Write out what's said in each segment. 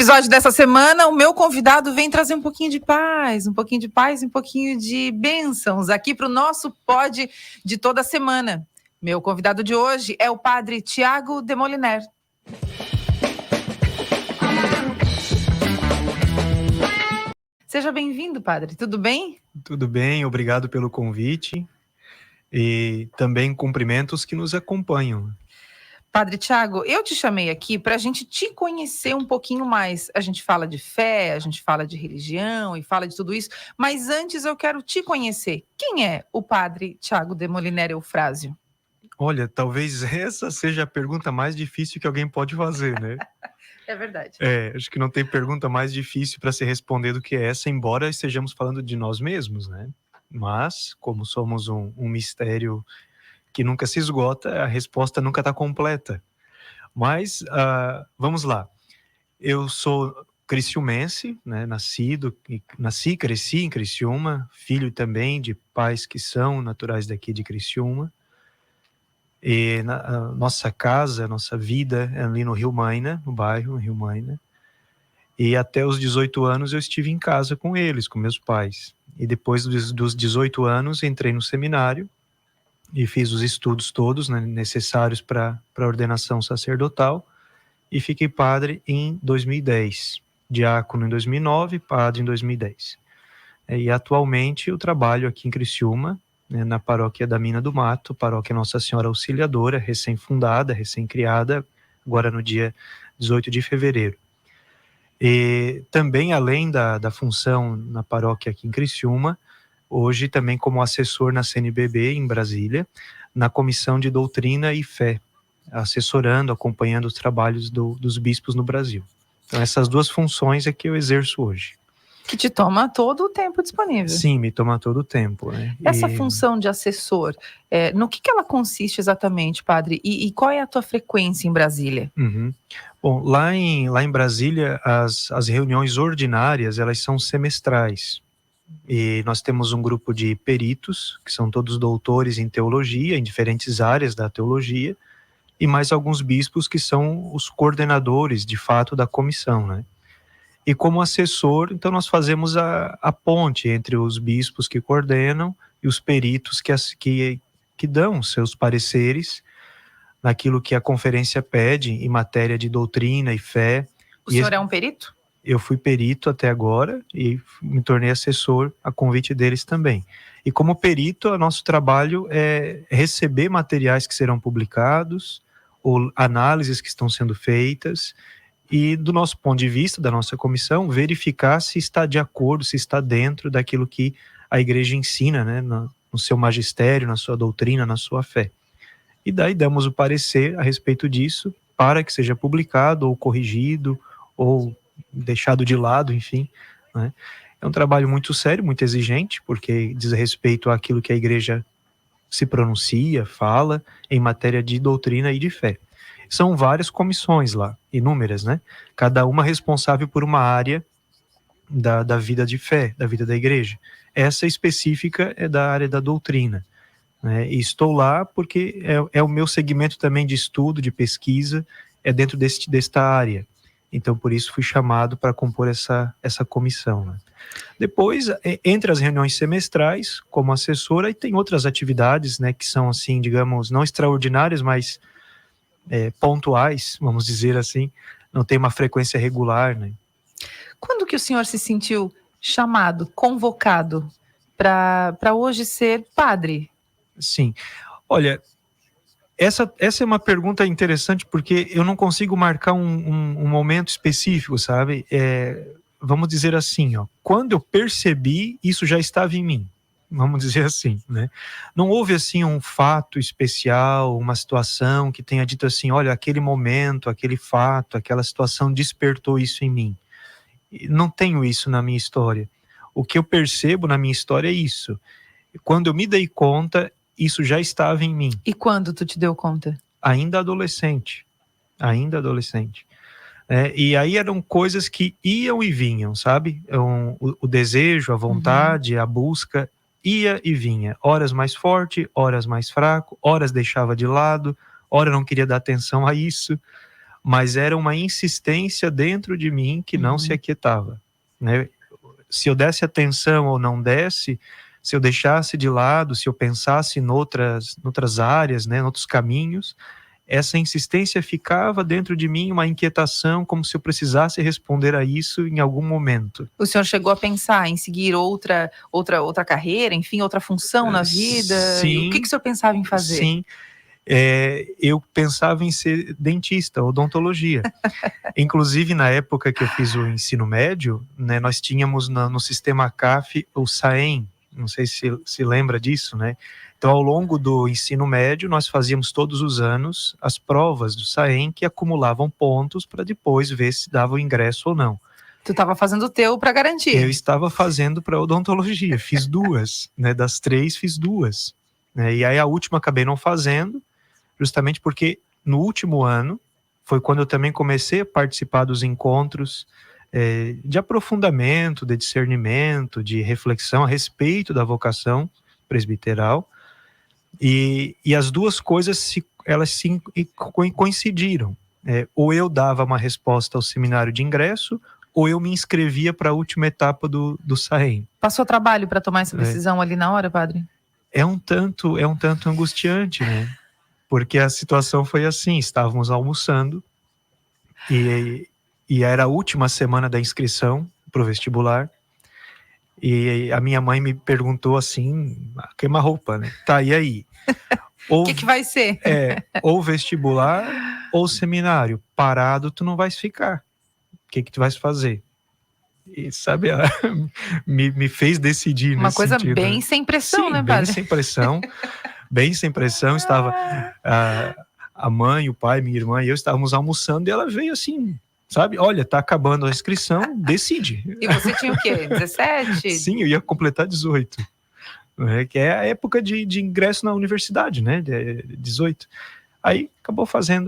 episódio dessa semana, o meu convidado vem trazer um pouquinho de paz, um pouquinho de bênçãos aqui para o nosso pod de toda semana. Meu convidado de hoje é o padre Tiago Demoliner. Seja bem-vindo, padre. Tudo bem? Tudo bem, obrigado pelo convite e também cumprimentos que nos acompanham. Padre Tiago, eu te chamei aqui para a gente te conhecer um pouquinho mais. A gente fala de fé, a gente fala de religião e fala de tudo isso, mas antes eu quero te conhecer. Quem é o padre Tiago Demoliner Eufrásio? Olha, talvez essa seja a pergunta mais difícil que alguém pode fazer, né? É verdade. Acho que não tem pergunta mais difícil para se responder do que essa, embora estejamos falando de nós mesmos, né? Mas, como somos um mistério que nunca se esgota, a resposta nunca está completa. Mas, vamos lá. Eu sou criciumense, né? Nasci e cresci em Criciúma, filho também de pais que são naturais daqui de Criciúma. E a nossa casa, nossa vida é ali no Rio Maina, no bairro Rio Maina. E até os 18 anos eu estive em casa com eles, com meus pais. E depois dos 18 anos entrei no seminário e fiz os estudos todos, né, necessários para a ordenação sacerdotal e fiquei padre em 2010. Diácono em 2009, padre em 2010. E atualmente eu trabalho aqui em Criciúma, né, na paróquia da Mina do Mato, paróquia Nossa Senhora Auxiliadora, recém-fundada, recém-criada, agora no dia 18 de fevereiro. E também, além da função na paróquia aqui em Criciúma, hoje também como assessor na CNBB, em Brasília, na Comissão de Doutrina e Fé, assessorando, acompanhando os trabalhos dos bispos no Brasil. Então, essas duas funções é que eu exerço hoje. Que te toma todo o tempo disponível. Sim, me toma todo o tempo, né? Essa função de assessor, no que ela consiste exatamente, padre? E qual é a tua frequência em Brasília? Bom, lá em Brasília, as reuniões ordinárias, elas são semestrais. E nós temos um grupo de peritos, que são todos doutores em teologia, em diferentes áreas da teologia, e mais alguns bispos que são os coordenadores, de fato, da comissão, né? E como assessor, então nós fazemos a ponte entre os bispos que coordenam e os peritos que dão seus pareceres naquilo que a conferência pede em matéria de doutrina e fé. O senhor é um perito? Eu fui perito até agora e me tornei assessor a convite deles também. E como perito, nosso trabalho é receber materiais que serão publicados, ou análises que estão sendo feitas, e do nosso ponto de vista, da nossa comissão, verificar se está de acordo, se está dentro daquilo que a igreja ensina, né, no seu magistério, na sua doutrina, na sua fé. E daí damos o parecer a respeito disso, para que seja publicado, ou corrigido, ou deixado de lado, enfim, né? É um trabalho muito sério, muito exigente, porque diz respeito àquilo que a igreja se pronuncia, fala, em matéria de doutrina e de fé. São várias comissões lá, inúmeras, né? Cada uma responsável por uma área da vida de fé, da vida da igreja. Essa específica é da área da doutrina, né? E estou lá porque é o meu segmento também de estudo, de pesquisa, é dentro desta área. Então, por isso, fui chamado para compor essa comissão, né? Depois, entre as reuniões semestrais, como assessora, e tem outras atividades, né, que são, assim, digamos, não extraordinárias, mas pontuais, vamos dizer assim, não tem uma frequência regular, né? Quando que o senhor se sentiu chamado, convocado para hoje ser padre? Sim. Olha, essa é uma pergunta interessante, porque eu não consigo marcar um momento específico, sabe? Vamos dizer assim, ó, quando eu percebi, isso já estava em mim. Vamos dizer assim, né? Não houve, assim, um fato especial, uma situação que tenha dito assim, olha, aquele momento, aquele fato, aquela situação despertou isso em mim. Não tenho isso na minha história. O que eu percebo na minha história é isso. Quando eu me dei conta, isso já estava em mim. E quando tu te deu conta? Ainda adolescente. E aí eram coisas que iam e vinham, sabe? O desejo, a vontade, a busca ia e vinha. Horas mais forte, horas mais fraco, horas deixava de lado, horas não queria dar atenção a isso, mas era uma insistência dentro de mim que não se aquietava, né? Se eu desse atenção ou não desse, se eu deixasse de lado, se eu pensasse em outras áreas, né, em outros caminhos, essa insistência ficava dentro de mim, uma inquietação, como se eu precisasse responder a isso em algum momento. O senhor chegou a pensar em seguir outra carreira, enfim, outra função na vida? Sim. O que o senhor pensava em fazer? Sim. Eu pensava em ser dentista, odontologia. Inclusive, na época que eu fiz o ensino médio, né, nós tínhamos no sistema CAF o SAEM, não sei se lembra disso, né? Então, ao longo do ensino médio, nós fazíamos todos os anos as provas do SAEM que acumulavam pontos para depois ver se dava o ingresso ou não. Tu estava fazendo o teu para garantir. Eu estava fazendo para odontologia, fiz 2, né? Das 3, fiz 2. Né? E aí a última acabei não fazendo, justamente porque no último ano foi quando eu também comecei a participar dos encontros de aprofundamento, de discernimento, de reflexão a respeito da vocação presbiteral, e as duas coisas elas coincidiram. Ou eu dava uma resposta ao seminário de ingresso, ou eu me inscrevia para a última etapa do SAEM. Passou trabalho para tomar essa decisão ali na hora, padre? É um tanto angustiante, né? Porque a situação foi assim, estávamos almoçando e era a última semana da inscrição para o vestibular, e a minha mãe me perguntou assim, queima-roupa, né? Tá, e aí? O que vai ser? Ou vestibular ou seminário. Parado tu não vais ficar. O que tu vais fazer? E sabe, ela me fez decidir uma coisa sentido. Bem sem pressão, sim, né, padre? Bem sem pressão. Estava a mãe, o pai, minha irmã e eu estávamos almoçando, e ela veio assim, sabe? Olha, tá acabando a inscrição, decide. E você tinha o quê? 17? Sim, eu ia completar 18. Que é a época de ingresso na universidade, né? 18. Aí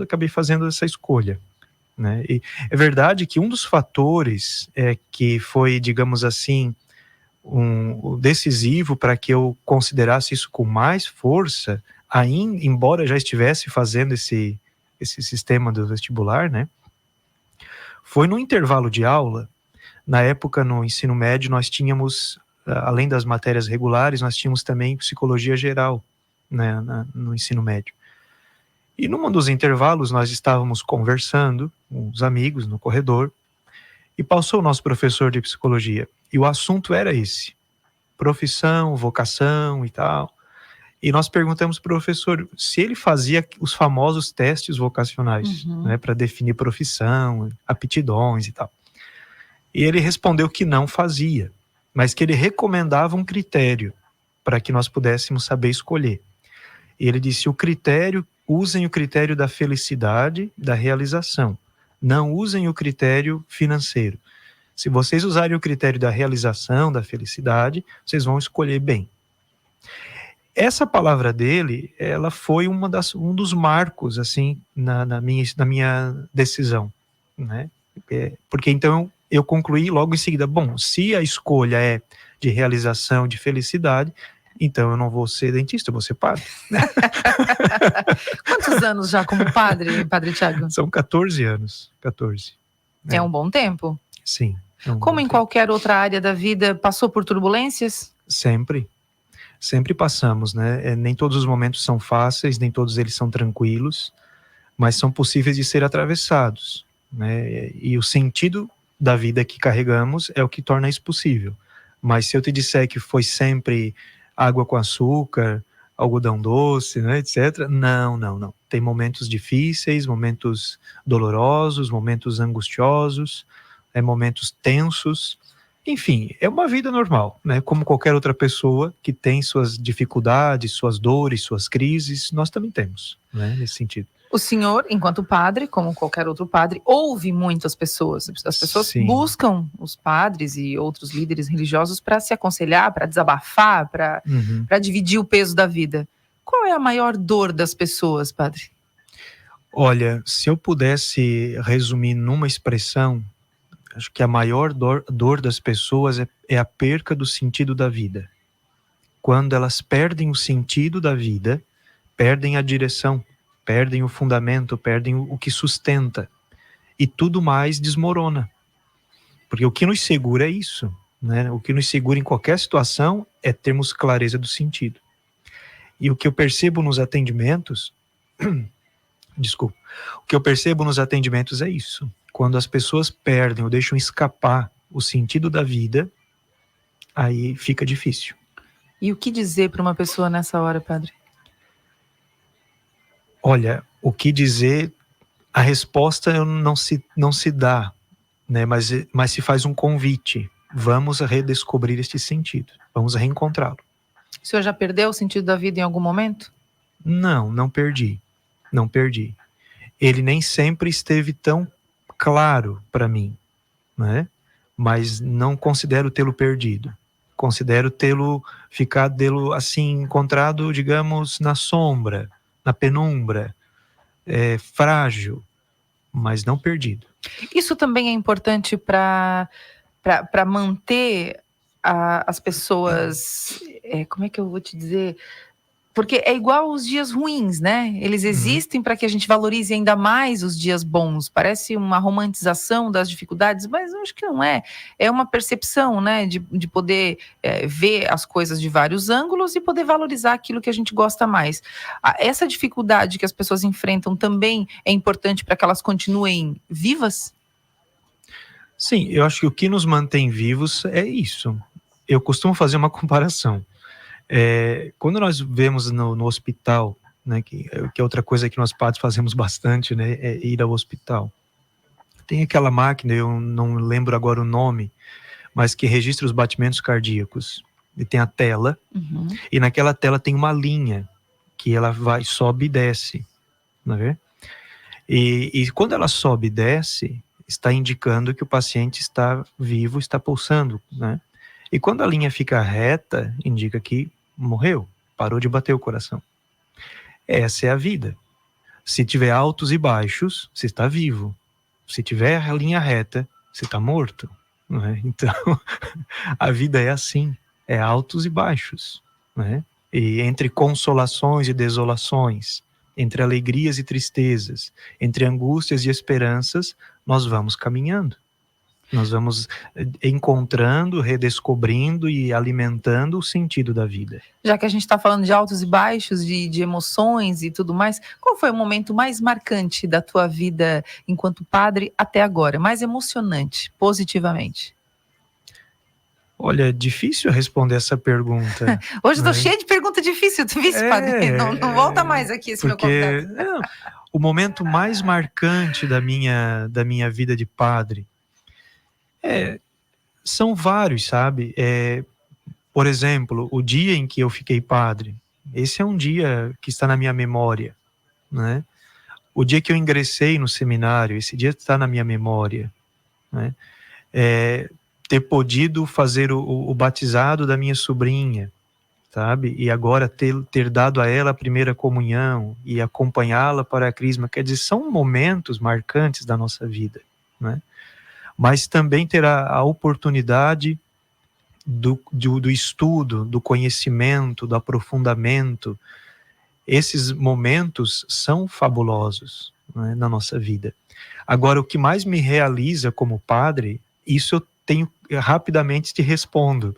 acabei fazendo essa escolha. Né? E é verdade que um dos fatores que foi, digamos assim, decisivo para que eu considerasse isso com mais força, embora já estivesse fazendo esse sistema do vestibular, né? Foi no intervalo de aula. Na época, no ensino médio, nós tínhamos, além das matérias regulares, nós tínhamos também psicologia geral, né, no ensino médio. E num dos intervalos nós estávamos conversando com os amigos no corredor e passou o nosso professor de psicologia. E o assunto era esse, profissão, vocação e tal. E nós perguntamos para o professor se ele fazia os famosos testes vocacionais, né, para definir profissão, aptidões e tal. E ele respondeu que não fazia, mas que ele recomendava um critério para que nós pudéssemos saber escolher. E ele disse, usem o critério da felicidade, da realização. Não usem o critério financeiro. Se vocês usarem o critério da realização, da felicidade, vocês vão escolher bem. Essa palavra dele, ela foi um dos marcos, assim, na minha decisão, né? Porque então eu concluí logo em seguida, bom, se a escolha é de realização, de felicidade, então eu não vou ser dentista, eu vou ser padre. Quantos anos já como padre, Padre Thiago? São 14 anos, 14. É um bom tempo? Sim. Como em qualquer outra área da vida, passou por turbulências? Sempre passamos, né? Nem todos os momentos são fáceis, nem todos eles são tranquilos, mas são possíveis de ser atravessados, né? E o sentido da vida que carregamos é o que torna isso possível. Mas se eu te disser que foi sempre água com açúcar, algodão doce, né, etc. Não. Tem momentos difíceis, momentos dolorosos, momentos angustiosos, momentos tensos. Enfim, é uma vida normal, né? Como qualquer outra pessoa que tem suas dificuldades, suas dores, suas crises, nós também temos, né? Nesse sentido. O senhor, enquanto padre, como qualquer outro padre, ouve muitas pessoas. As pessoas buscam os padres e outros líderes religiosos para se aconselhar, para desabafar, para dividir o peso da vida. Qual é a maior dor das pessoas, padre? Olha, se eu pudesse resumir numa expressão, acho que a maior dor das pessoas é a perca do sentido da vida. Quando elas perdem o sentido da vida, perdem a direção, perdem o fundamento, perdem o que sustenta. e tudo mais desmorona. Porque o que nos segura é isso, né? O que nos segura em qualquer situação é termos clareza do sentido. E o que eu percebo nos atendimentos, desculpa, o que eu percebo nos atendimentos é isso. Quando as pessoas perdem ou deixam escapar o sentido da vida, aí fica difícil. E o que dizer para uma pessoa nessa hora, padre? Olha, o que dizer, a resposta não se dá, né? Mas se faz um convite. Vamos redescobrir este sentido, vamos reencontrá-lo. O senhor já perdeu o sentido da vida em algum momento? Não perdi. Ele nem sempre esteve tão claro para mim, né? Mas não considero tê-lo perdido. Considero tê-lo assim, encontrado, digamos, na sombra, na penumbra, frágil, mas não perdido. Isso também é importante para manter as pessoas, como é que eu vou te dizer? Porque é igual os dias ruins, né? Eles existem para que a gente valorize ainda mais os dias bons. Parece uma romantização das dificuldades, mas eu acho que não é. É uma percepção, né? De poder ver as coisas de vários ângulos e poder valorizar aquilo que a gente gosta mais. Essa dificuldade que as pessoas enfrentam também é importante para que elas continuem vivas? Sim, eu acho que o que nos mantém vivos é isso. Eu costumo fazer uma comparação. Quando nós vemos no hospital, né, que é outra coisa que nós padres fazemos bastante, né, é ir ao hospital. Tem aquela máquina, eu não lembro agora o nome, mas que registra os batimentos cardíacos. E tem a tela, e naquela tela tem uma linha que ela sobe e desce, não é? E quando ela sobe e desce, está indicando que o paciente está vivo, está pulsando, né? E quando a linha fica reta, indica que morreu, parou de bater o coração. Essa é a vida. Se tiver altos e baixos, você está vivo. Se tiver a linha reta, você está morto. Não é? Então, a vida é assim, é altos e baixos, né? E entre consolações e desolações, entre alegrias e tristezas, entre angústias e esperanças, nós vamos caminhando. Nós vamos encontrando, redescobrindo e alimentando o sentido da vida. Já que a gente está falando de altos e baixos, de emoções e tudo mais, qual foi o momento mais marcante da tua vida enquanto padre até agora? Mais emocionante, positivamente? Olha, é difícil responder essa pergunta. Hoje eu tô cheia de pergunta difícil, tu viste, padre? Não volta mais aqui esse meu convidado. O momento mais marcante da minha vida de padre são vários, sabe? Por exemplo, o dia em que eu fiquei padre, esse é um dia que está na minha memória, né? O dia que eu ingressei no seminário, esse dia está na minha memória, né? Ter podido fazer o batizado da minha sobrinha, sabe? E agora ter dado a ela a primeira comunhão e acompanhá-la para a crisma, quer dizer, são momentos marcantes da nossa vida, né? Mas também ter a oportunidade do estudo, do conhecimento, do aprofundamento. Esses momentos são fabulosos, né, na nossa vida. Agora, o que mais me realiza como padre, isso rapidamente te respondo,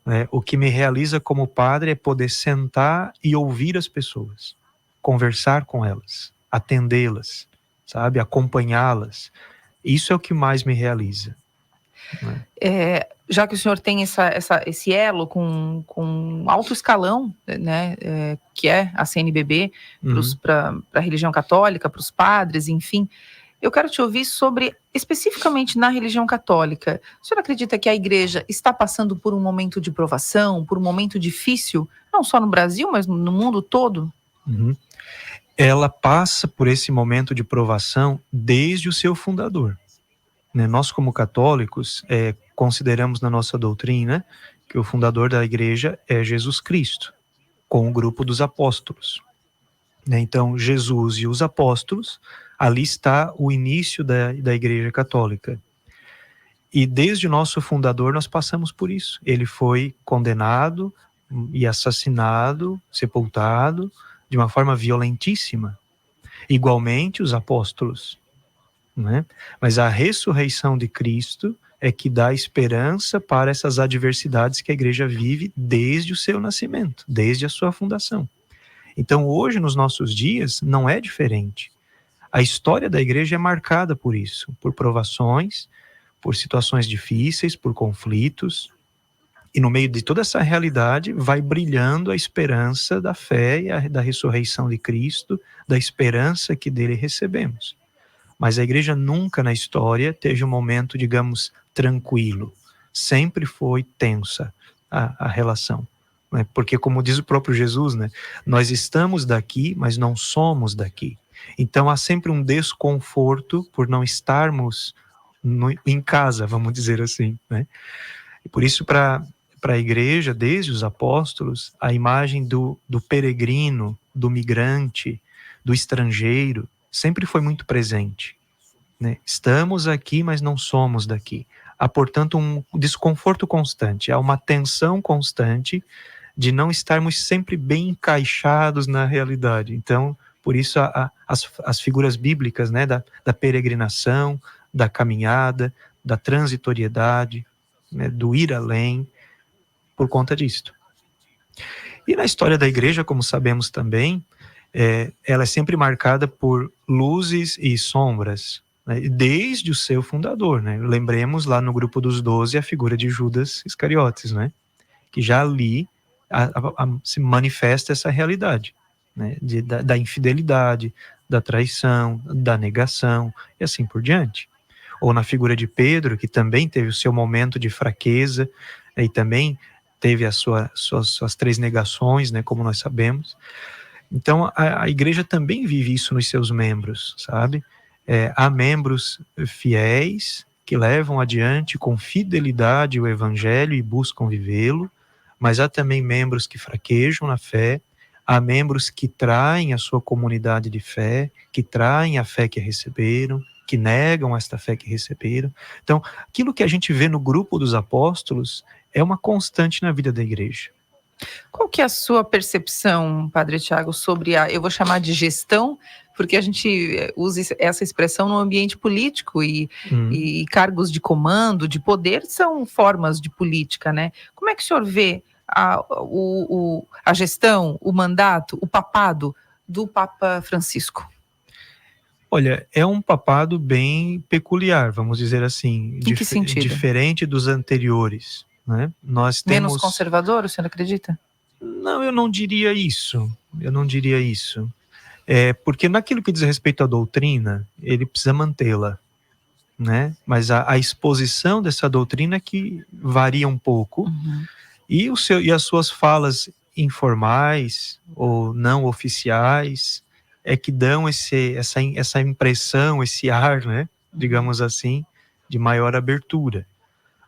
né? O que me realiza como padre é poder sentar e ouvir as pessoas, conversar com elas, atendê-las, sabe, acompanhá-las. Isso é o que mais me realiza, né? Já que o senhor tem esse elo com alto escalão, né, que é a CNBB, para a religião católica, para os padres, enfim, eu quero te ouvir sobre, especificamente na religião católica, o senhor acredita que a igreja está passando por um momento de provação, por um momento difícil, não só no Brasil, mas no mundo todo? Ela passa por esse momento de provação desde o seu fundador, né? Nós, como católicos, consideramos na nossa doutrina que o fundador da igreja é Jesus Cristo, com o grupo dos apóstolos, né? Então, Jesus e os apóstolos, ali está o início da igreja católica. E desde o nosso fundador nós passamos por isso. Ele foi condenado e assassinado, sepultado, de uma forma violentíssima. Igualmente os apóstolos. né? Mas a ressurreição de Cristo é que dá esperança para essas adversidades que a igreja vive desde o seu nascimento, desde a sua fundação. Então, hoje, nos nossos dias, não é diferente. A história da igreja é marcada por isso, por provações, por situações difíceis, por conflitos. E no meio de toda essa realidade, vai brilhando a esperança da fé e da ressurreição de Cristo, da esperança que dele recebemos. Mas a igreja nunca na história teve um momento, digamos, tranquilo. Sempre foi tensa a relação. Né? Porque, como diz o próprio Jesus, né? Nós estamos daqui, mas não somos daqui. Então há sempre um desconforto por não estarmos em casa, vamos dizer assim. Né? E por isso, para a igreja, desde os apóstolos, a imagem do peregrino, do migrante, do estrangeiro, sempre foi muito presente. Né? Estamos aqui, mas não somos daqui. Há, portanto, um desconforto constante, há uma tensão constante de não estarmos sempre bem encaixados na realidade. Então, por isso, as figuras bíblicas, né, da peregrinação, da caminhada, da transitoriedade, né, do ir além, por conta disto. E na história da igreja, como sabemos também, ela é sempre marcada por luzes e sombras, né, desde o seu fundador. Né? Lembremos lá no grupo dos 12 a figura de Judas Iscariotes, né? Que já ali se manifesta essa realidade, né? Da infidelidade, da traição, da negação e assim por diante. Ou na figura de Pedro, que também teve o seu momento de fraqueza, e também teve suas 3 negações, né, como nós sabemos. Então, a igreja também vive isso nos seus membros, sabe? Há membros fiéis que levam adiante com fidelidade o evangelho e buscam vivê-lo, mas há também membros que fraquejam na fé, há membros que traem a sua comunidade de fé, que traem a fé que receberam, que negam esta fé que receberam. Então, aquilo que a gente vê no grupo dos apóstolos é uma constante na vida da igreja. Qual que é a sua percepção, Padre Tiago, sobre eu vou chamar de gestão, porque a gente usa essa expressão no ambiente político e cargos de comando, de poder, são formas de política, né? Como é que o senhor vê a gestão, o mandato, o papado do Papa Francisco? Olha, é um papado bem peculiar, vamos dizer assim. Em que sentido? Diferente dos anteriores. Né? Nós temos... Menos conservador, o senhor acredita? Não, eu não diria isso. Porque naquilo que diz respeito à doutrina, ele precisa mantê-la. Né? Mas a exposição dessa doutrina é que varia um pouco. Uhum. E as suas falas informais ou não oficiais é que dão essa impressão, esse ar, né, digamos assim, de maior abertura.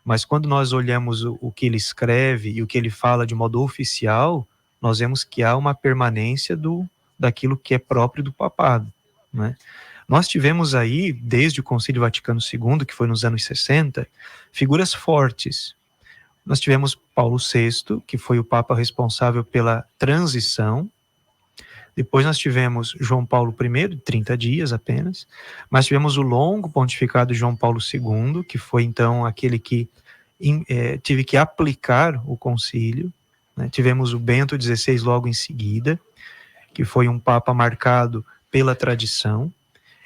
Mas quando nós olhamos o que ele escreve e o que ele fala de modo oficial, nós vemos que há uma permanência daquilo que é próprio do papado. Né? Nós tivemos aí, desde o Concílio Vaticano II, que foi nos anos 60, figuras fortes. Nós tivemos Paulo VI, que foi o Papa responsável pela transição. Depois nós tivemos João Paulo I, 30 dias apenas. Mas tivemos o longo pontificado de João Paulo II, que foi então aquele que tive que aplicar o concílio. Né? Tivemos o Bento XVI logo em seguida, que foi um Papa marcado pela tradição.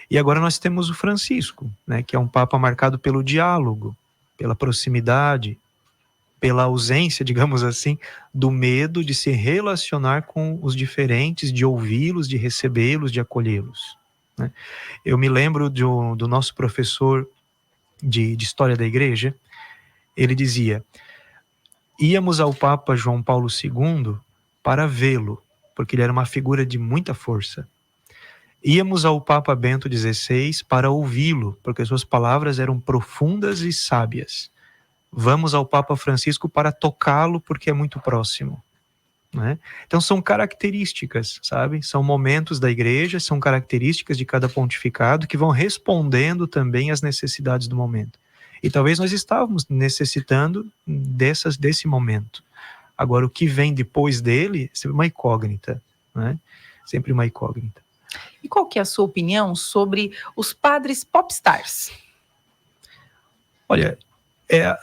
E agora nós temos o Francisco, né? Que é um Papa marcado pelo diálogo, pela proximidade, pela ausência, digamos assim, do medo de se relacionar com os diferentes, de ouvi-los, de recebê-los, de acolhê-los. Né? Eu me lembro do nosso professor de História da Igreja. Ele dizia: íamos ao Papa João Paulo II para vê-lo, porque ele era uma figura de muita força. Íamos ao Papa Bento XVI para ouvi-lo, porque suas palavras eram profundas e sábias. Vamos ao Papa Francisco para tocá-lo, porque é muito próximo. Né? Então são características, sabe? São momentos da igreja, são características de cada pontificado que vão respondendo também às necessidades do momento. E talvez nós estávamos necessitando desse momento. Agora, o que vem depois dele é sempre uma incógnita, né? Sempre uma incógnita. E qual que é a sua opinião sobre os padres popstars? Olha,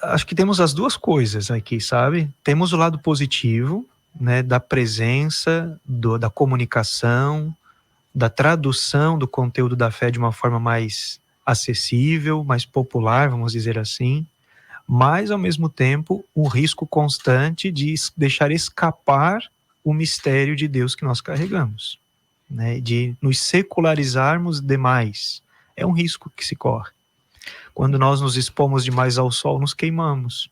acho que temos as duas coisas aqui, sabe? Temos o lado positivo, né, da presença, da comunicação, da tradução do conteúdo da fé de uma forma mais acessível, mais popular, vamos dizer assim, mas, ao mesmo tempo, o risco constante de deixar escapar o mistério de Deus que nós carregamos, né? De nos secularizarmos demais. É um risco que se corre. Quando nós nos expomos demais ao sol, nos queimamos,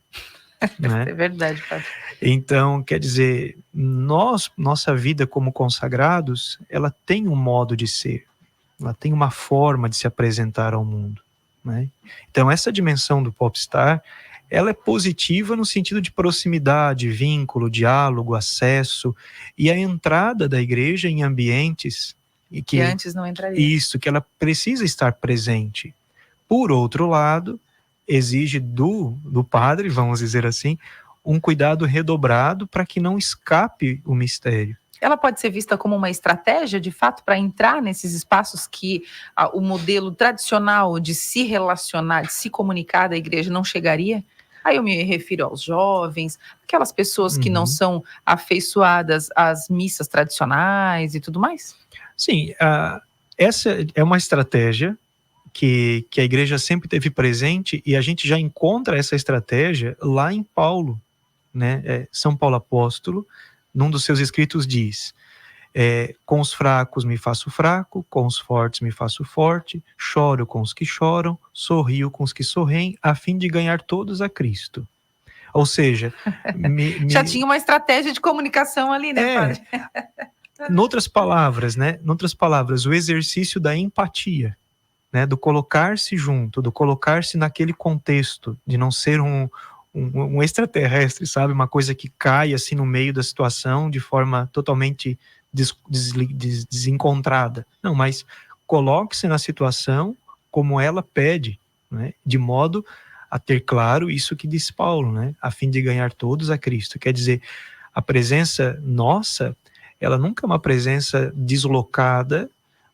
né? É verdade, padre. Então, quer dizer, nossa vida como consagrados, ela tem um modo de ser, ela tem uma forma de se apresentar ao mundo, né? Então, essa dimensão do popstar, ela é positiva no sentido de proximidade, vínculo, diálogo, acesso, e a entrada da igreja em ambientes que antes não entraria. Isso, que ela precisa estar presente. Por outro lado, exige do padre, vamos dizer assim, um cuidado redobrado para que não escape o mistério. Ela pode ser vista como uma estratégia, de fato, para entrar nesses espaços que o modelo tradicional de se relacionar, de se comunicar da igreja não chegaria? Aí eu me refiro aos jovens, aquelas pessoas que não são afeiçoadas às missas tradicionais e tudo mais? Sim, essa é uma estratégia que a igreja sempre teve presente, e a gente já encontra essa estratégia lá em Paulo, né? São Paulo apóstolo, num dos seus escritos diz: com os fracos me faço fraco, com os fortes me faço forte, choro com os que choram, sorrio com os que sorriem, a fim de ganhar todos a Cristo. Ou seja, já tinha uma estratégia de comunicação ali, né, padre? Noutras palavras, o exercício da empatia, né, do colocar-se junto, do colocar-se naquele contexto, de não ser um extraterrestre, sabe? Uma coisa que cai assim no meio da situação de forma totalmente desencontrada. Não, mas coloque-se na situação como ela pede, né? De modo a ter claro isso que diz Paulo, né? A fim de ganhar todos a Cristo. Quer dizer, a presença nossa, ela nunca é uma presença deslocada,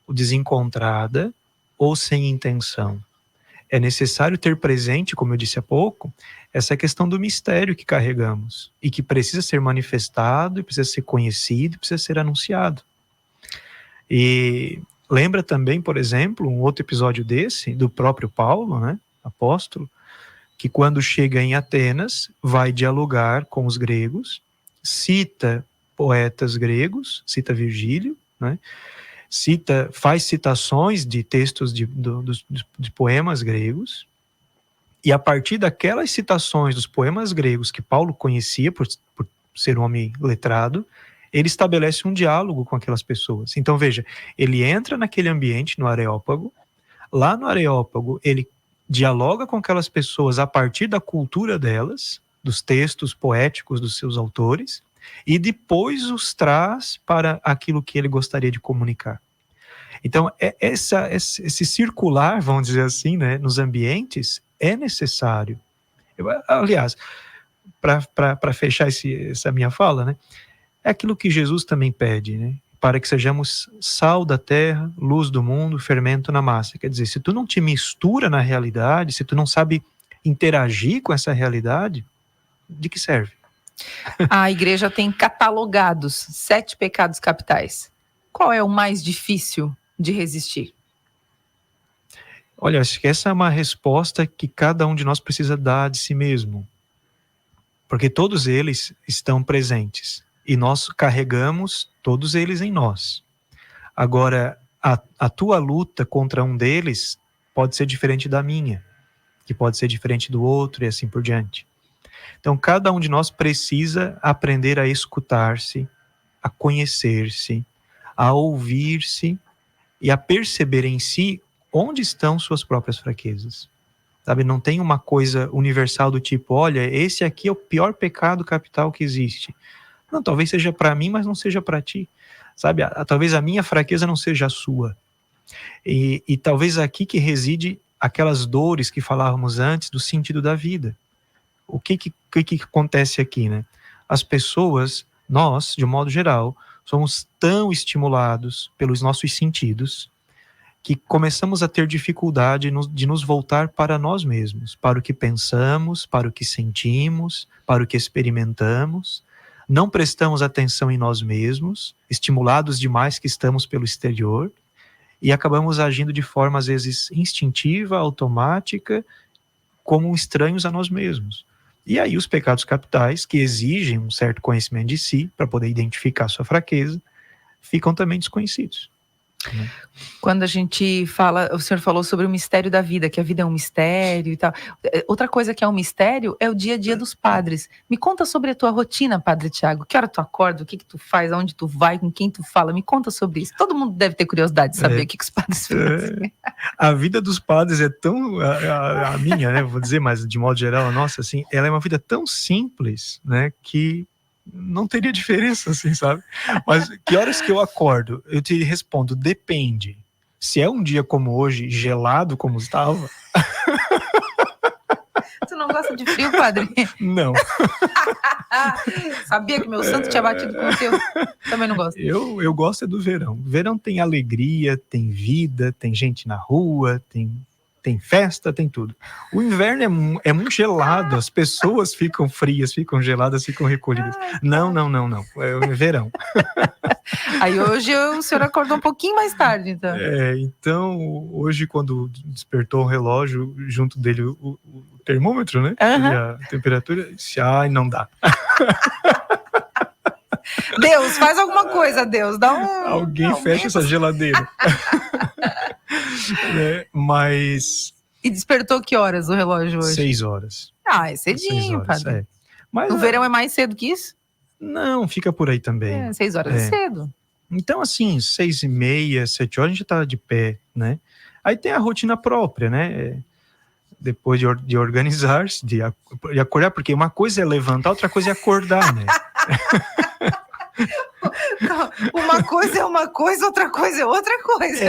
desencontrada ou sem intenção. É necessário ter presente, como eu disse há pouco, essa questão do mistério que carregamos e que precisa ser manifestado, e precisa ser conhecido, e precisa ser anunciado. E lembra também, por exemplo, um outro episódio desse, do próprio Paulo, né, apóstolo, que quando chega em Atenas, vai dialogar com os gregos, cita poetas gregos, cita Virgílio, né, faz citações de textos de poemas gregos, e a partir daquelas citações dos poemas gregos que Paulo conhecia por ser um homem letrado, ele estabelece um diálogo com aquelas pessoas. Então veja, ele entra naquele ambiente, no Areópago, lá no Areópago ele dialoga com aquelas pessoas a partir da cultura delas, dos textos poéticos dos seus autores, e depois os traz para aquilo que ele gostaria de comunicar. Então, esse circular, vamos dizer assim, né, nos ambientes, é necessário. Aliás, para fechar essa minha fala, né, é aquilo que Jesus também pede, né, para que sejamos sal da terra, luz do mundo, fermento na massa. Quer dizer, se tu não te mistura na realidade, se tu não sabe interagir com essa realidade, de que serve? A igreja tem catalogados 7 pecados capitais. Qual é o mais difícil de resistir? Olha, acho que essa é uma resposta que cada um de nós precisa dar de si mesmo. Porque todos eles estão presentes. E nós carregamos todos eles em nós. Agora, a tua luta contra um deles pode ser diferente da minha, que pode ser diferente do outro e assim por diante. Então, cada um de nós precisa aprender a escutar-se, a conhecer-se, a ouvir-se e a perceber em si onde estão suas próprias fraquezas. Sabe, não tem uma coisa universal do tipo, olha, esse aqui é o pior pecado capital que existe. Não, talvez seja para mim, mas não seja para ti. Sabe, talvez a minha fraqueza não seja a sua. E talvez aqui que reside aquelas dores que falávamos antes do sentido da vida. O que acontece aqui, né? As pessoas, nós, de um modo geral, somos tão estimulados pelos nossos sentidos que começamos a ter dificuldade de nos voltar para nós mesmos, para o que pensamos, para o que sentimos, para o que experimentamos. Não prestamos atenção em nós mesmos, estimulados demais que estamos pelo exterior, e acabamos agindo de forma, às vezes, instintiva, automática, como estranhos a nós mesmos. E aí os pecados capitais, que exigem um certo conhecimento de si, para poder identificar sua fraqueza, ficam também desconhecidos. Quando a gente fala, o senhor falou sobre o mistério da vida, que a vida é um mistério e tal. Outra coisa que é um mistério é o dia a dia dos padres. Me conta sobre a tua rotina, Padre Tiago. Que hora tu acorda, o que tu faz, aonde tu vai, com quem tu fala. Me conta sobre isso. Todo mundo deve ter curiosidade de saber o que os padres fazem. A vida dos padres é tão... A minha, né, vou dizer, mas de modo geral, a nossa, assim, ela é uma vida tão simples, né, que não teria diferença, assim, sabe? Mas que horas que eu acordo? Eu te respondo, depende. Se é um dia como hoje, gelado como estava... Você não gosta de frio, padre? Não. Sabia que meu santo tinha batido com o teu? Também não gosto. Eu gosto é do verão. O verão tem alegria, tem vida, tem gente na rua, tem festa, tem tudo. O inverno é muito gelado, as pessoas ficam frias, ficam geladas, ficam recolhidas. Não. É o verão. Aí hoje o senhor acordou um pouquinho mais tarde, então. Então, hoje, quando despertou o relógio, junto dele o termômetro, né? Uhum. E a temperatura, disse, não dá. Deus, faz alguma coisa, Deus. Dá um... Alguém fecha essa geladeira. Mas... E despertou que horas o relógio hoje? 6 horas. É cedinho, padre. Mas, no verão é mais cedo que isso? Não, fica por aí também. 6 horas é cedo. Então, assim, 6h30, 7 horas a gente tá de pé, né? Aí tem a rotina própria, né? Depois de organizar-se, de acordar, porque uma coisa é levantar, outra coisa é acordar, né? Uma coisa é uma coisa, outra coisa é outra coisa.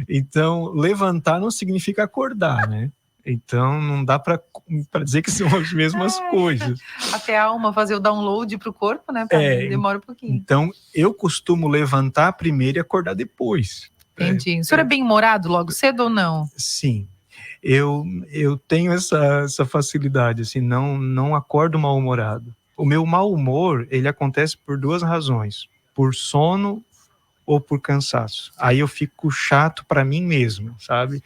Então, levantar não significa acordar, né? Então, não dá para dizer que são as mesmas coisas. Até a alma fazer o download para o corpo, né? Demora um pouquinho. Então, eu costumo levantar primeiro e acordar depois. Entendi. O senhor é bem-humorado logo cedo ou não? Sim. Eu tenho essa facilidade, assim, não acordo mal-humorado. O meu mau humor, ele acontece por 2 razões. Por sono ou por cansaço. Aí eu fico chato para mim mesmo, sabe?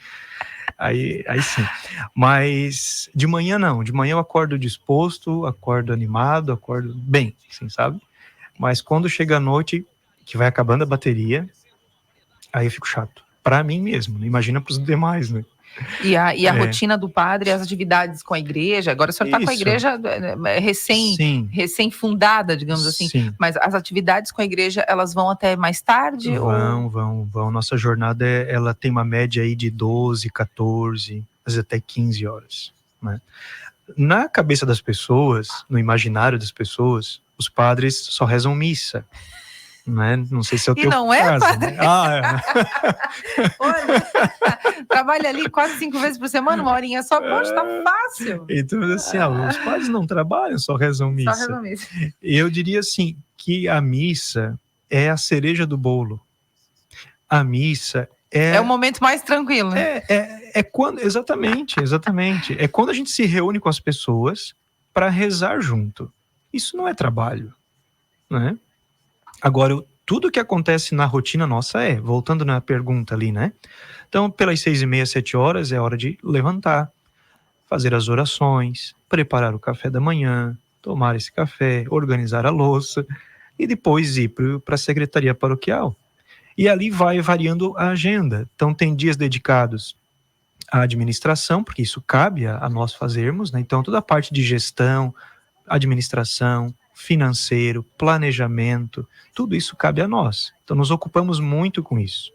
Aí sim. Mas de manhã não. De manhã eu acordo disposto, acordo animado, acordo bem, assim, sabe? Mas quando chega a noite, que vai acabando a bateria, aí eu fico chato. Para mim mesmo, imagina para os demais, né? E a rotina do padre, as atividades com a igreja, agora o senhor está com a igreja recém-fundada, digamos assim, mas as atividades com a igreja, elas vão até mais tarde? Vão. Nossa jornada, ela tem uma média aí de 12, 14, às vezes até 15 horas, né? Na cabeça das pessoas, no imaginário das pessoas, os padres só rezam missa. Né? Não sei se é o teu não caso, é, padre? Né? Olha, trabalha ali 4, 5 vezes por semana, 1 horinha só, poxa, tá fácil. Então, assim, os padres não trabalham, só rezam missa. Eu diria assim, que a missa é a cereja do bolo. A missa é o momento mais tranquilo, né? Quando, exatamente. É quando a gente se reúne com as pessoas para rezar junto. Isso não é trabalho, né? Agora, tudo que acontece na rotina nossa voltando na pergunta ali, né? Então, pelas 6h30, 7 horas é hora de levantar, fazer as orações, preparar o café da manhã, tomar esse café, organizar a louça e depois ir para a secretaria paroquial. E ali vai variando a agenda. Então, tem dias dedicados à administração, porque isso cabe a nós fazermos, né? Então, toda a parte de gestão, administração, financeiro, planejamento, tudo isso cabe a nós. Então, nos ocupamos muito com isso.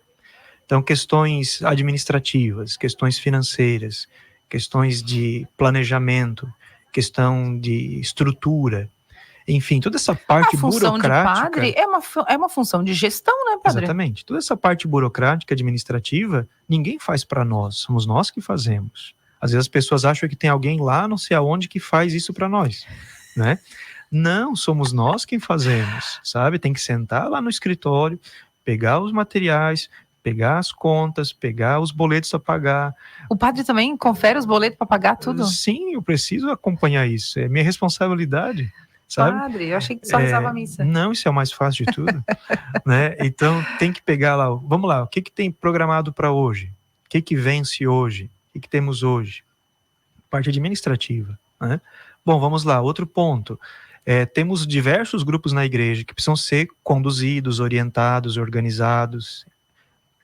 Então, questões administrativas, questões financeiras, questões de planejamento, questão de estrutura, enfim, toda essa parte burocrática... A função de padre é uma função de gestão, né, padre? Exatamente. Toda essa parte burocrática, administrativa, ninguém faz para nós, somos nós que fazemos. Às vezes as pessoas acham que tem alguém lá, não sei aonde, que faz isso para nós, né? Não, somos nós quem fazemos, sabe? Tem que sentar lá no escritório, pegar os materiais, pegar as contas, pegar os boletos a pagar. O padre também confere os boletos para pagar tudo? Sim, eu preciso acompanhar isso, é minha responsabilidade, sabe? Padre, eu achei que só rezava a missa. Não, isso é o mais fácil de tudo, né? Então tem que pegar lá, vamos lá, o que tem programado para hoje? O que vence hoje? O que temos hoje? Parte administrativa, né? Bom, vamos lá, outro ponto. Temos diversos grupos na igreja que precisam ser conduzidos, orientados, organizados.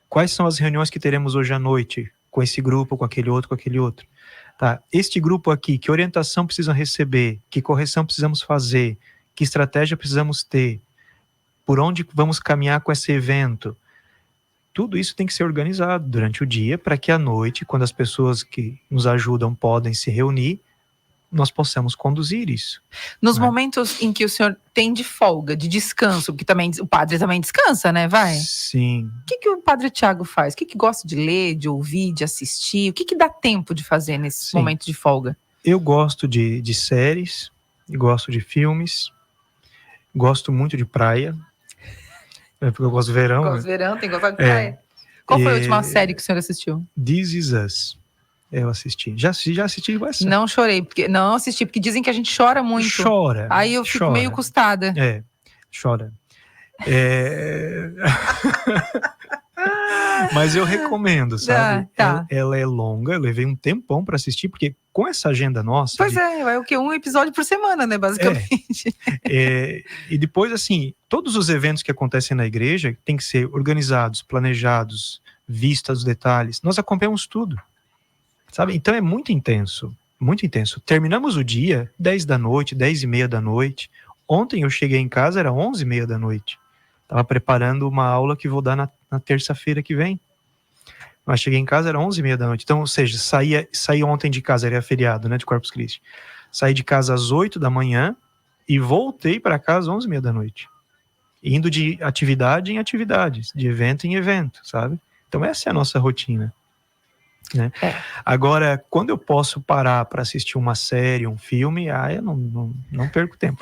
Quais são as reuniões que teremos hoje à noite? Com esse grupo, com aquele outro, com aquele outro. Tá? Este grupo aqui, que orientação precisam receber? Que correção precisamos fazer? Que estratégia precisamos ter? Por onde vamos caminhar com esse evento? Tudo isso tem que ser organizado durante o dia para que à noite, quando as pessoas que nos ajudam podem se reunir, nós possamos conduzir isso. Nos momentos em que o senhor tem de folga, de descanso, porque também o padre também descansa, né? Vai? Sim. O que o padre Tiago faz? O que gosta de ler, de ouvir, de assistir? O que dá tempo de fazer nesse momento de folga? Eu gosto de séries, gosto de filmes, gosto muito de praia, porque eu gosto do verão. Gosto do verão, tem gostado de praia. Qual foi a última série que o senhor assistiu? This Is Us. Eu assisti. Já assisti essa. Não chorei, não assisti, porque dizem que a gente chora muito. Chora. Aí eu fico meio custada. Chora. Mas eu recomendo, sabe? Tá. Ela é longa, eu levei um tempão para assistir, porque com essa agenda nossa... Pois é o quê? Um episódio por semana, né, basicamente. E depois, assim, todos os eventos que acontecem na igreja têm que ser organizados, planejados, vistos os detalhes. Nós acompanhamos tudo. Sabe? Então é muito intenso, muito intenso. Terminamos o dia, 10 da noite, 10:30 da noite. Ontem eu cheguei em casa, era 11:30 da noite. Estava preparando uma aula que vou dar na terça-feira que vem. Mas cheguei em casa, era 11:30 da noite. Então, ou seja, saí ontem de casa, era feriado, né, de Corpus Christi. Saí de casa às 8 da manhã e voltei para casa às 11:30 da noite. Indo de atividade em atividade, de evento em evento, sabe? Então essa é a nossa rotina. Né? Agora, quando eu posso parar para assistir uma série, um filme, eu não perco tempo.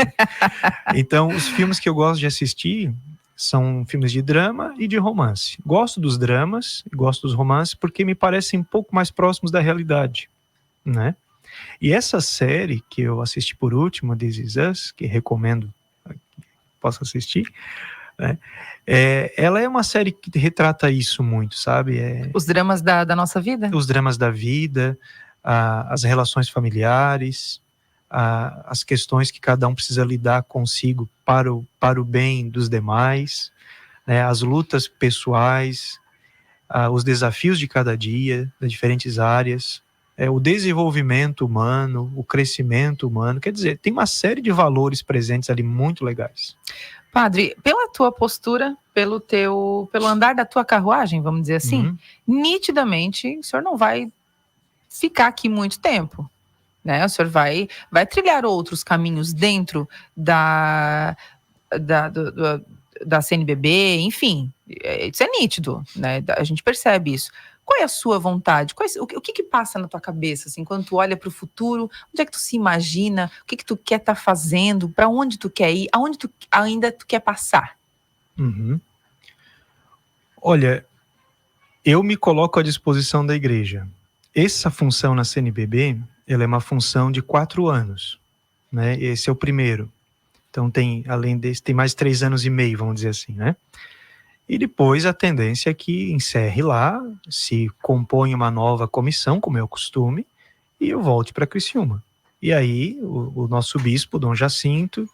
Então, os filmes que eu gosto de assistir são filmes de drama e de romance. Gosto dos dramas, gosto dos romances, porque me parecem um pouco mais próximos da realidade, né? E essa série que eu assisti por último, This Is Us, que recomendo que possa assistir, né? Ela é uma série que retrata isso muito, sabe? Os dramas da nossa vida? Os dramas da vida, as relações familiares, as questões que cada um precisa lidar consigo para o bem dos demais, né? As lutas pessoais, os desafios de cada dia, das diferentes áreas, o desenvolvimento humano, o crescimento humano. Quer dizer, tem uma série de valores presentes ali muito legais. Padre, pela tua postura, pelo andar da tua carruagem, vamos dizer assim, nitidamente o senhor não vai ficar aqui muito tempo, né? O senhor vai trilhar outros caminhos dentro da CNBB, enfim, isso é nítido, né? A gente percebe isso. Qual é a sua vontade? O que passa na tua cabeça, assim, quando tu olha para o futuro? Onde é que tu se imagina? O que tu quer estar fazendo? Para onde tu quer ir? Aonde tu ainda quer passar? Olha, eu me coloco à disposição da igreja. Essa função na CNBB, ela é uma função de 4 anos, né? Esse é o primeiro. Então além desse, tem mais 3 anos e meio, vamos dizer assim, né? E depois a tendência é que encerre lá, se compõe uma nova comissão, como é o costume, e eu volte para Criciúma. E aí o nosso bispo, Dom Jacinto,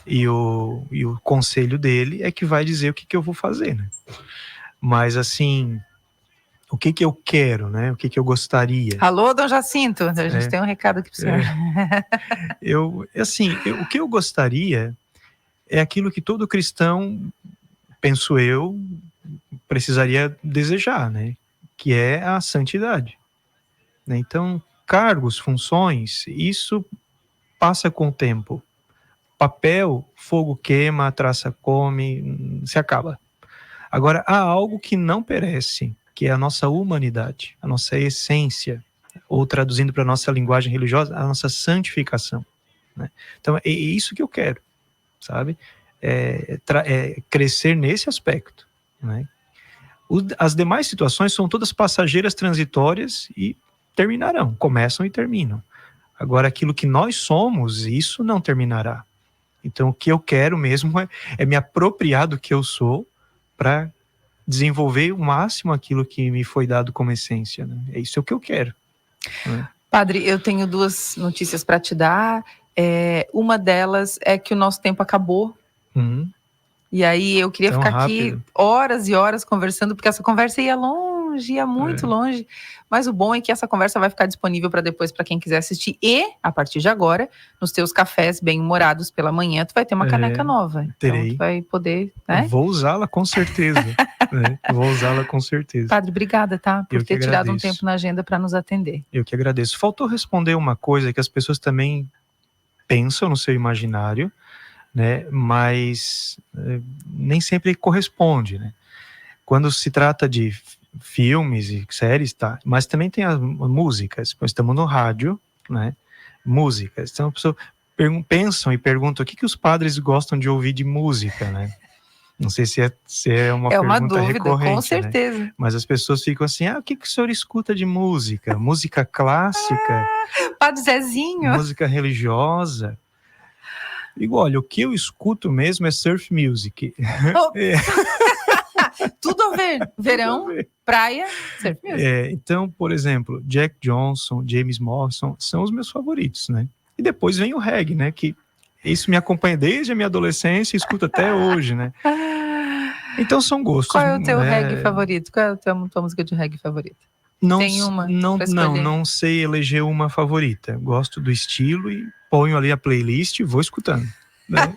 e o conselho dele é que vai dizer o que eu vou fazer, né? Mas assim, o que eu quero, né? O que eu gostaria. Alô, Dom Jacinto, a gente tem um recado aqui para o senhor. O que eu gostaria é aquilo que todo cristão, penso eu, precisaria desejar, né? Que é a santidade. Né? Então, cargos, funções, isso passa com o tempo. Papel, fogo queima, a traça come, se acaba. Agora, há algo que não perece, que é a nossa humanidade, a nossa essência, ou traduzindo para a nossa linguagem religiosa, a nossa santificação. né? Então, é isso que eu quero, sabe? Crescer nesse aspecto, né? As demais situações são todas passageiras, transitórias e terminarão, começam e terminam. Agora, aquilo que nós somos, isso não terminará. Então, o que eu quero mesmo é me apropriar do que eu sou para desenvolver o máximo aquilo que me foi dado como essência, né? É isso que eu quero, né? Padre, eu tenho 2 notícias para te dar. Uma delas é que o nosso tempo acabou. E aí eu queria ficar aqui horas e horas conversando, porque essa conversa ia longe, ia muito longe. Mas o bom é que essa conversa vai ficar disponível para depois, para quem quiser assistir. E, a partir de agora, nos teus cafés bem-humorados pela manhã, tu vai ter uma caneca nova. Terei. Então tu vai poder, né? Vou usá-la com certeza. Vou usá-la com certeza. Padre, obrigada, tá? Por ter tirado um tempo na agenda para nos atender. Eu que agradeço. Faltou responder uma coisa que as pessoas também pensam no seu imaginário, né? Mas nem sempre corresponde, né? Quando se trata de filmes e séries, tá? Mas também tem as músicas. Nós estamos no rádio, né? Músicas. Então, as pessoas pensam e perguntam o que os padres gostam de ouvir de música, né? Não sei se é uma pergunta dúvida, recorrente, com certeza. Né? Mas as pessoas ficam assim, o que o senhor escuta de música? Música clássica? Padre Zezinho? Música religiosa? Digo, olha, o que eu escuto mesmo é surf music. Tudo a ver. Verão, praia, surf music. Então, por exemplo, Jack Johnson, James Morrison são os meus favoritos, né? E depois vem o reggae, né? Que isso me acompanha desde a minha adolescência e escuto até hoje, né? Então são gostos. Qual é o teu reggae favorito? Qual é a tua música de reggae favorita? Tem uma? Não sei eleger uma favorita. Gosto do estilo e ponho ali a playlist e vou escutando, né?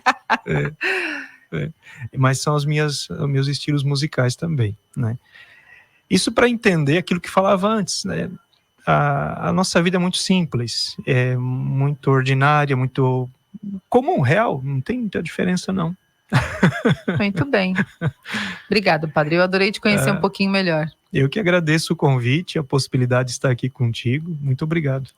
Mas são os meus estilos musicais também, né? Isso para entender aquilo que falava antes, né? A nossa vida é muito simples, é muito ordinária, muito comum, real, não tem muita diferença não. Muito bem. Obrigada, Padre. Eu adorei te conhecer um pouquinho melhor. Eu que agradeço o convite, a possibilidade de estar aqui contigo. Muito obrigado.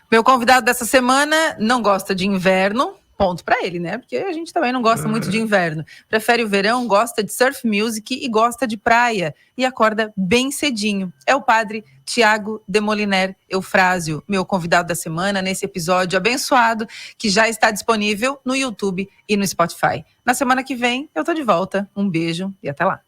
Meu convidado dessa semana não gosta de inverno. Ponto para ele, né? Porque a gente também não gosta muito de inverno. Prefere o verão, gosta de surf music e gosta de praia. E acorda bem cedinho. É o Padre Tiago Demoliner Eufrásio, meu convidado da semana, nesse episódio abençoado, que já está disponível no YouTube e no Spotify. Na semana que vem, eu tô de volta. Um beijo e até lá.